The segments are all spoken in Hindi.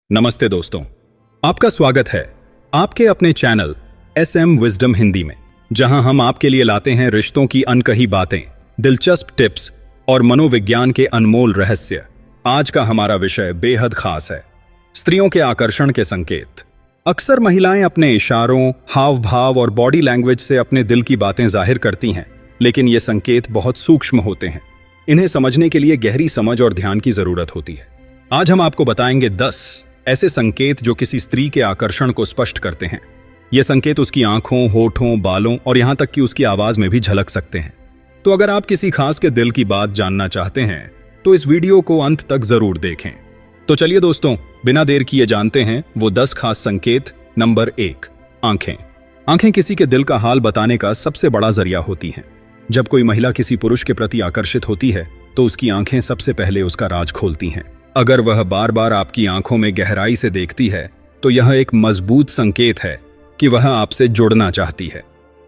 नमस्ते दोस्तों, आपका स्वागत है आपके अपने चैनल SM विजडम हिंदी में, जहां हम आपके लिए लाते हैं रिश्तों की अनकही बातें, दिलचस्प टिप्स और मनोविज्ञान के अनमोल रहस्य। आज का हमारा विषय बेहद खास है, स्त्रियों के आकर्षण के संकेत। अक्सर महिलाएं अपने इशारों, हाव भाव और बॉडी लैंग्वेज से अपने दिल की बातें जाहिर करती हैं, लेकिन ये संकेत बहुत सूक्ष्म होते हैं। इन्हें समझने के लिए गहरी समझ और ध्यान की जरूरत होती है। आज हम आपको बताएंगे 10 ऐसे संकेत जो किसी स्त्री के आकर्षण को स्पष्ट करते हैं। ये संकेत उसकी आंखों, होठों, बालों और यहां तक कि उसकी आवाज में भी झलक सकते हैं। तो अगर आप किसी खास के दिल की बात जानना चाहते हैं तो इस वीडियो को अंत तक जरूर देखें। तो चलिए दोस्तों, बिना देर किए जानते हैं वो 10 खास संकेत। नंबर 1, आंखें। आंखें किसी के दिल का हाल बताने का सबसे बड़ा जरिया होती हैं। जब कोई महिला किसी पुरुष के प्रति आकर्षित होती है तो उसकी आंखें सबसे पहले उसका राज खोलती हैं। अगर वह बार बार आपकी आंखों में गहराई से देखती है तो यह एक मजबूत संकेत है कि वह आपसे जुड़ना चाहती है।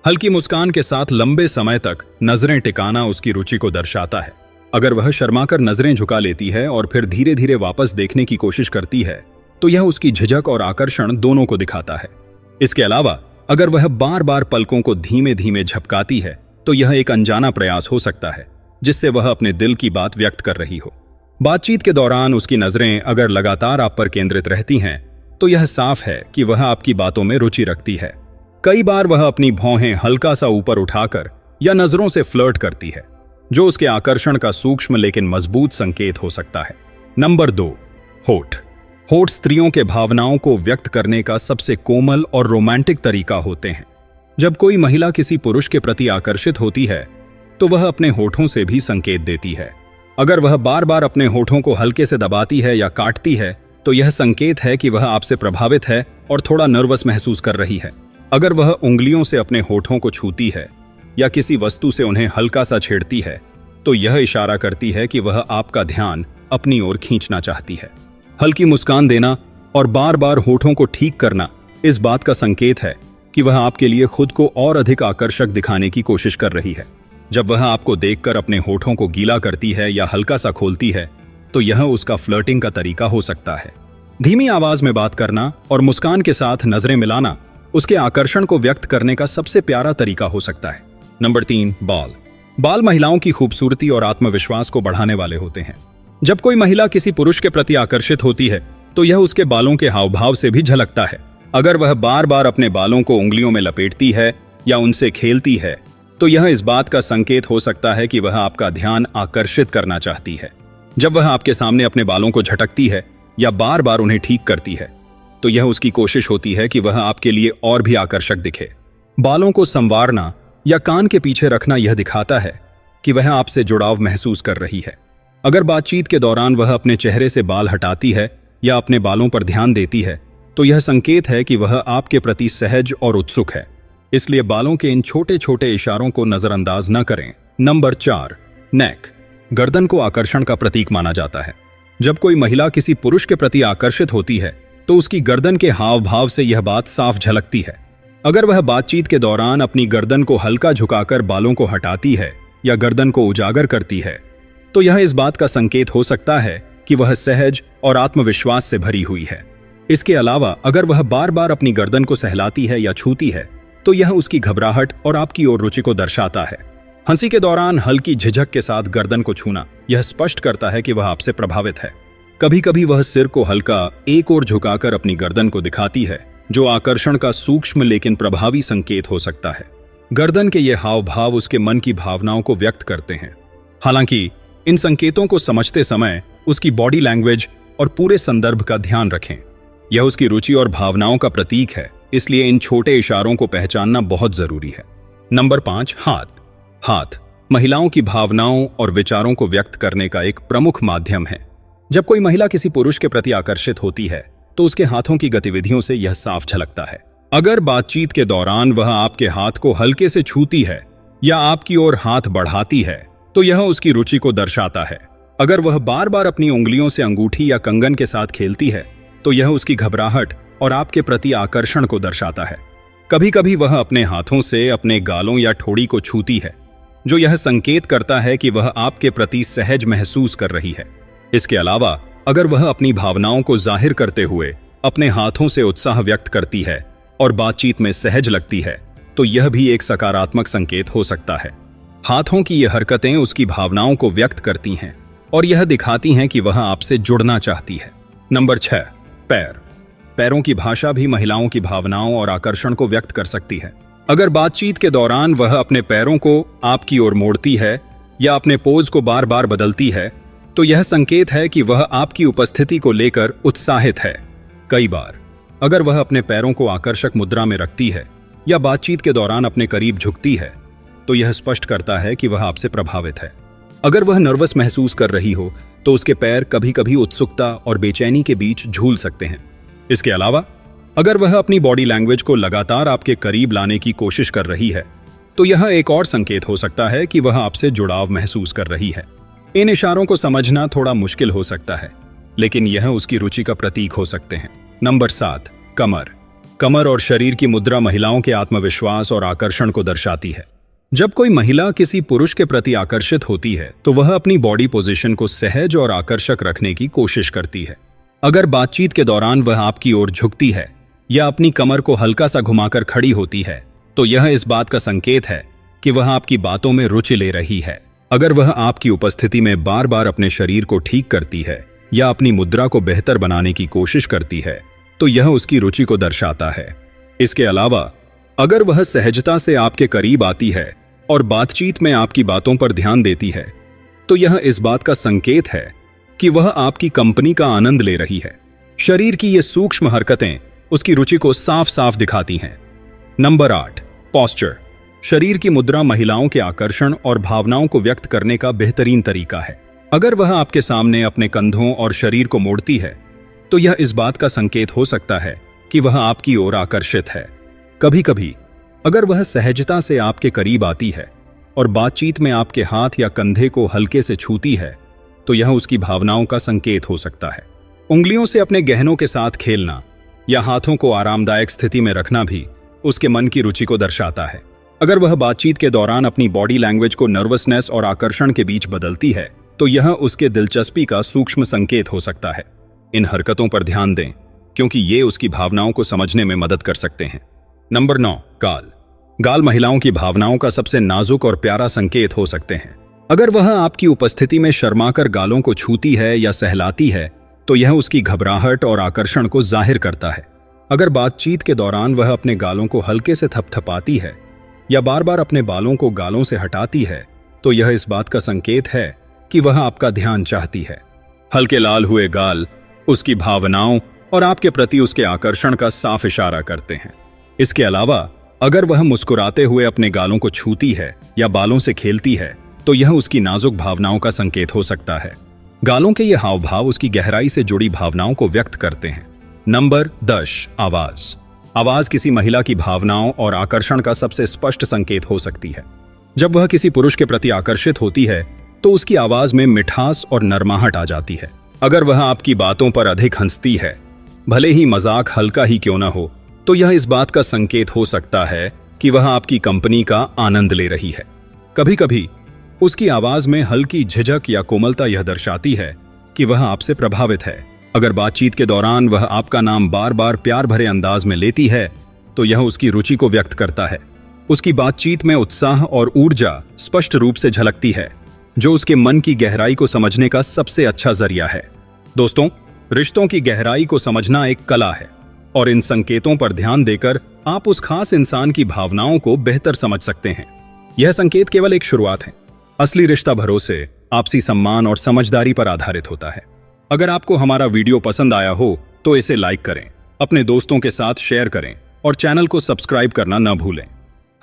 हल्की मुस्कान के साथ लंबे समय तक नजरें टिकाना उसकी रुचि को दर्शाता है। अगर वह शर्माकर नजरें झुका लेती है और फिर धीरे धीरे वापस देखने की कोशिश करती है तो यह उसकी झिझक और आकर्षण दोनों को दिखाता है। इसके अलावा अगर वह बार बार पलकों को धीमे धीमे झपकाती है तो यह एक अनजाना प्रयास हो सकता है जिससे वह अपने दिल की बात व्यक्त कर रही हो। बातचीत के दौरान उसकी नजरें अगर लगातार आप पर केंद्रित रहती हैं तो यह साफ है कि वह आपकी बातों में रुचि रखती है। कई बार वह अपनी भौहें हल्का सा ऊपर उठाकर या नजरों से फ्लर्ट करती है, जो उसके आकर्षण का सूक्ष्म लेकिन मजबूत संकेत हो सकता है। नंबर 2, होठ। होठ स्त्रियों के भावनाओं को व्यक्त करने का सबसे कोमल और रोमांटिक तरीका होते हैं। जब कोई महिला किसी पुरुष के प्रति आकर्षित होती है तो वह अपने होठों से भी संकेत देती है। अगर वह बार बार अपने होठों को हल्के से दबाती है या काटती है तो यह संकेत है कि वह आपसे प्रभावित है और थोड़ा नर्वस महसूस कर रही है। अगर वह उंगलियों से अपने होठों को छूती है या किसी वस्तु से उन्हें हल्का सा छेड़ती है तो यह इशारा करती है कि वह आपका ध्यान अपनी ओर खींचना चाहती है। हल्की मुस्कान देना और बार बार होठों को ठीक करना इस बात का संकेत है कि वह आपके लिए खुद को और अधिक आकर्षक दिखाने की कोशिश कर रही है। जब वह आपको देखकर अपने होठों को गीला करती है या हल्का सा खोलती है तो यह उसका फ्लर्टिंग का तरीका हो सकता है। धीमी आवाज में बात करना और मुस्कान के साथ नजरें मिलाना उसके आकर्षण को व्यक्त करने का सबसे प्यारा तरीका हो सकता है। नंबर 3, बाल। बाल महिलाओं की खूबसूरती और आत्मविश्वास को बढ़ाने वाले होते हैं। जब कोई महिला किसी पुरुष के प्रति आकर्षित होती है तो यह उसके बालों के हाव भाव से भी झलकता है। अगर वह बार बार अपने बालों को उंगलियों में लपेटती है या उनसे खेलती है तो यह इस बात का संकेत हो सकता है कि वह आपका ध्यान आकर्षित करना चाहती है। जब वह आपके सामने अपने बालों को झटकती है या बार बार उन्हें ठीक करती है तो यह उसकी कोशिश होती है कि वह आपके लिए और भी आकर्षक दिखे। बालों को संवारना या कान के पीछे रखना यह दिखाता है कि वह आपसे जुड़ाव महसूस कर रही है। अगर बातचीत के दौरान वह अपने चेहरे से बाल हटाती है या अपने बालों पर ध्यान देती है तो यह संकेत है कि वह आपके प्रति सहज और उत्सुक है। इसलिए बालों के इन छोटे छोटे इशारों को नजरअंदाज न करें। नंबर 4, नेक। गर्दन को आकर्षण का प्रतीक माना जाता है। जब कोई महिला किसी पुरुष के प्रति आकर्षित होती है तो उसकी गर्दन के हाव भाव से यह बात साफ झलकती है। अगर वह बातचीत के दौरान अपनी गर्दन को हल्का झुकाकर बालों को हटाती है या गर्दन को उजागर करती है तो यह इस बात का संकेत हो सकता है कि वह सहज और आत्मविश्वास से भरी हुई है। इसके अलावा अगर वह बार बार अपनी गर्दन को सहलाती है या छूती है तो यह उसकी घबराहट और आपकी ओर रुचि को दर्शाता है। हंसी के दौरान हल्की झिझक के साथ गर्दन को छूना यह स्पष्ट करता है कि वह आपसे प्रभावित है। कभी कभी वह सिर को हल्का एक ओर झुकाकर अपनी गर्दन को दिखाती है, जो आकर्षण का सूक्ष्म लेकिन प्रभावी संकेत हो सकता है। गर्दन के ये हाव भाव उसके मन की भावनाओं को व्यक्त करते हैं। हालांकि इन संकेतों को समझते समय उसकी बॉडी लैंग्वेज और पूरे संदर्भ का ध्यान रखें। यह उसकी रुचि और भावनाओं का प्रतीक है, इसलिए इन छोटे इशारों को पहचानना बहुत जरूरी है। नंबर 5, हाथ। हाथ महिलाओं की भावनाओं और विचारों को व्यक्त करने का एक प्रमुख माध्यम है। जब कोई महिला किसी पुरुष के प्रति आकर्षित होती है तो उसके हाथों की गतिविधियों से यह साफ झलकता है। अगर बातचीत के दौरान वह आपके हाथ को हल्के से छूती है या आपकी ओर हाथ बढ़ाती है तो यह उसकी रुचि को दर्शाता है। अगर वह बार बार अपनी उंगलियों से अंगूठी या कंगन के साथ खेलती है तो यह उसकी घबराहट और आपके प्रति आकर्षण को दर्शाता है। कभी कभी वह अपने हाथों से अपने गालों या ठोड़ी को छूती है, जो यह संकेत करता है कि वह आपके प्रति सहज महसूस कर रही है। इसके अलावा अगर वह अपनी भावनाओं को जाहिर करते हुए अपने हाथों से उत्साह व्यक्त करती है और बातचीत में सहज लगती है, तो यह भी एक सकारात्मक संकेत हो सकता है। हाथों की ये हरकतें उसकी भावनाओं को व्यक्त करती हैं और यह दिखाती हैं कि वह आपसे जुड़ना चाहती है। नंबर 6, पैर। पैरों की भाषा भी महिलाओं की भावनाओं और आकर्षण को व्यक्त कर सकती है। अगर बातचीत के दौरान वह अपने पैरों को आपकी ओर मोड़ती है या अपने पोज को बार बार बदलती है, तो यह संकेत है कि वह आपकी उपस्थिति को लेकर उत्साहित है। कई बार अगर वह अपने पैरों को आकर्षक मुद्रा में रखती है या बातचीत के दौरान अपने करीब झुकती है, तो यह स्पष्ट करता है कि वह आपसे प्रभावित है। अगर वह नर्वस महसूस कर रही हो, तो उसके पैर कभी कभी उत्सुकता और बेचैनी के बीच झूल सकते हैं। इसके अलावा अगर वह अपनी बॉडी लैंग्वेज को लगातार आपके करीब लाने की कोशिश कर रही है, तो यह एक और संकेत हो सकता है कि वह आपसे जुड़ाव महसूस कर रही है। इन इशारों को समझना थोड़ा मुश्किल हो सकता है, लेकिन यह उसकी रुचि का प्रतीक हो सकते हैं। नंबर 7, कमर। कमर और शरीर की मुद्रा महिलाओं के आत्मविश्वास और आकर्षण को दर्शाती है। जब कोई महिला किसी पुरुष के प्रति आकर्षित होती है, तो वह अपनी बॉडी पोजीशन को सहज और आकर्षक रखने की कोशिश करती है। अगर बातचीत के दौरान वह आपकी ओर झुकती है या अपनी कमर को हल्का सा घुमाकर खड़ी होती है, तो यह इस बात का संकेत है कि वह आपकी बातों में रुचि ले रही है। अगर वह आपकी उपस्थिति में बार बार अपने शरीर को ठीक करती है या अपनी मुद्रा को बेहतर बनाने की कोशिश करती है, तो यह उसकी रुचि को दर्शाता है। इसके अलावा अगर वह सहजता से आपके करीब आती है और बातचीत में आपकी बातों पर ध्यान देती है, तो यह इस बात का संकेत है कि वह आपकी कंपनी का आनंद ले रही है। शरीर की ये सूक्ष्म हरकतें उसकी रुचि को साफ साफ दिखाती हैं। Number 8, posture. शरीर की मुद्रा महिलाओं के आकर्षण और भावनाओं को व्यक्त करने का बेहतरीन तरीका है। अगर वह आपके सामने अपने कंधों और शरीर को मोड़ती है, तो यह इस बात का संकेत हो सकता है कि वह आपकी ओर आकर्षित है। कभी कभी अगर वह सहजता से आपके करीब आती है और बातचीत में आपके हाथ या कंधे को हल्के से छूती है, तो यह उसकी भावनाओं का संकेत हो सकता है। उंगलियों से अपने गहनों के साथ खेलना या हाथों को आरामदायक स्थिति में रखना भी उसके मन की रुचि को दर्शाता है। अगर वह बातचीत के दौरान अपनी बॉडी लैंग्वेज को नर्वसनेस और आकर्षण के बीच बदलती है, तो यह उसके दिलचस्पी का सूक्ष्म संकेत हो सकता है। इन हरकतों पर ध्यान दें, क्योंकि ये उसकी भावनाओं को समझने में मदद कर सकते हैं। नंबर 9, गाल। गाल महिलाओं की भावनाओं का सबसे नाजुक और प्यारा संकेत हो सकते हैं। अगर वह आपकी उपस्थिति में शर्माकर गालों को छूती है या सहलाती है, तो यह उसकी घबराहट और आकर्षण को जाहिर करता है। अगर बातचीत के दौरान वह अपने गालों को हल्के से थपथपाती है या बार बार अपने बालों को गालों से हटाती है, तो यह इस बात का संकेत है कि वह आपका ध्यान चाहती है। हल्के लाल हुए गाल उसकी भावनाओं और आपके प्रति उसके आकर्षण का साफ इशारा करते हैं। इसके अलावा अगर वह मुस्कुराते हुए अपने गालों को छूती है या बालों से खेलती है, तो यह उसकी नाजुक भावनाओं का संकेत हो सकता है। गालों के ये हाव भाव उसकी गहराई से जुड़ी भावनाओं को व्यक्त करते हैं। नंबर 10, आवाज। आवाज किसी महिला की भावनाओं और आकर्षण का सबसे स्पष्ट संकेत हो सकती है। जब वह किसी पुरुष के प्रति आकर्षित होती है, तो उसकी आवाज में मिठास और नरमाहट आ जाती है। अगर वह आपकी बातों पर अधिक हंसती है, भले ही मजाक हल्का ही क्यों न हो, तो यह इस बात का संकेत हो सकता है कि वह आपकी कंपनी का आनंद ले रही है। कभी कभी उसकी आवाज में हल्की झिझक या कोमलता यह दर्शाती है कि वह आपसे प्रभावित है। अगर बातचीत के दौरान वह आपका नाम बार बार प्यार भरे अंदाज में लेती है, तो यह उसकी रुचि को व्यक्त करता है। उसकी बातचीत में उत्साह और ऊर्जा स्पष्ट रूप से झलकती है, जो उसके मन की गहराई को समझने का सबसे अच्छा जरिया है। दोस्तों, रिश्तों की गहराई को समझना एक कला है और इन संकेतों पर ध्यान देकर आप उस खास इंसान की भावनाओं को बेहतर समझ सकते हैं। यह संकेत केवल एक शुरुआत है। असली रिश्ता भरोसे, आपसी सम्मान और समझदारी पर आधारित होता है। अगर आपको हमारा वीडियो पसंद आया हो, तो इसे लाइक करें, अपने दोस्तों के साथ शेयर करें और चैनल को सब्सक्राइब करना न भूलें।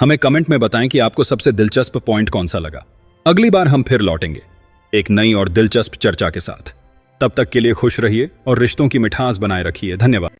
हमें कमेंट में बताएं कि आपको सबसे दिलचस्प पॉइंट कौन सा लगा। अगली बार हम फिर लौटेंगे एक नई और दिलचस्प चर्चा के साथ। तब तक के लिए खुश रहिए और रिश्तों की मिठास बनाए रखिए। धन्यवाद।